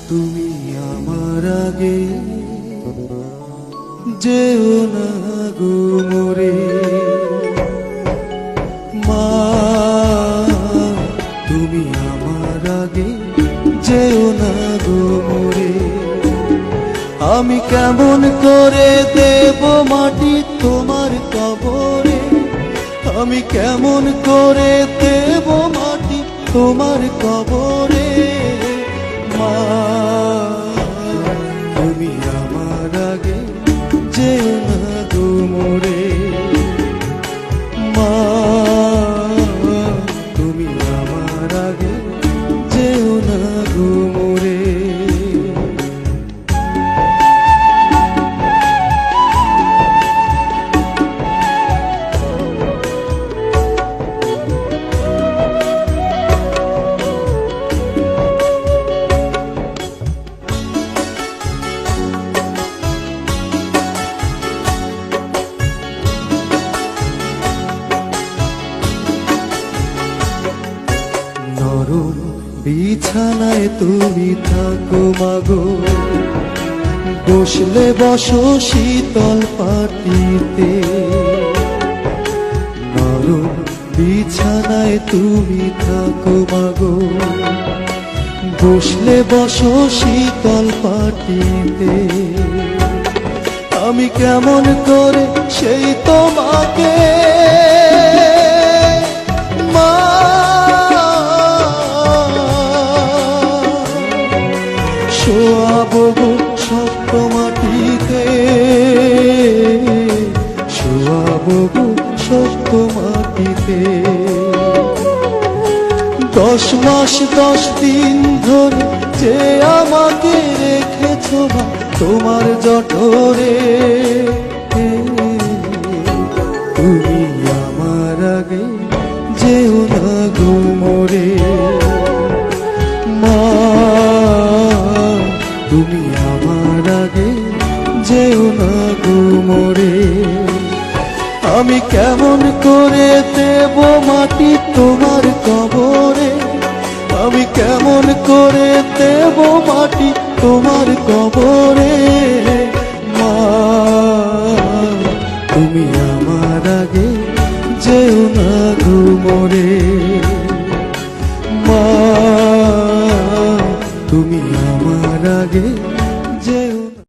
তুমি আমার আগে যেও না গো মোরে মা, তুমি আমার আগে যেও না গো মোরে। আমি কেমন করে দেব মাটি তোমার কবরে, আমি কেমন করে দেব মাটি তোমার কবরে মা, তুমি আমার আগে যেও না গো মোরে মা, তুমি আমার আগে যেও না গো মোরে। নরম বিছানায় তুমি থাকো মাগো, বসলে বসো শীতল পাটিতে। নরম বিছানায় তুমি থাকো মাগো, বসলে বসো শীতল পাটিতে। আমি কেমন করে সেই তোমাকে শোয়াবো গো শক্ত মাটিতে, শোয়াবো গো শক্ত মাটিতে। 10 মাস 10 দিন ধরে যে আমাকে রেখেছো মা তোমার জঠরে, তুমি আমার আগে যেও না গো মোরে মা, তুমি আমার আগে যেও না গো মোরে। আমি কেমন করে দেব মাটি তোমার কবরে, আমি কেমন করে দেব মাটি তোমার কবরে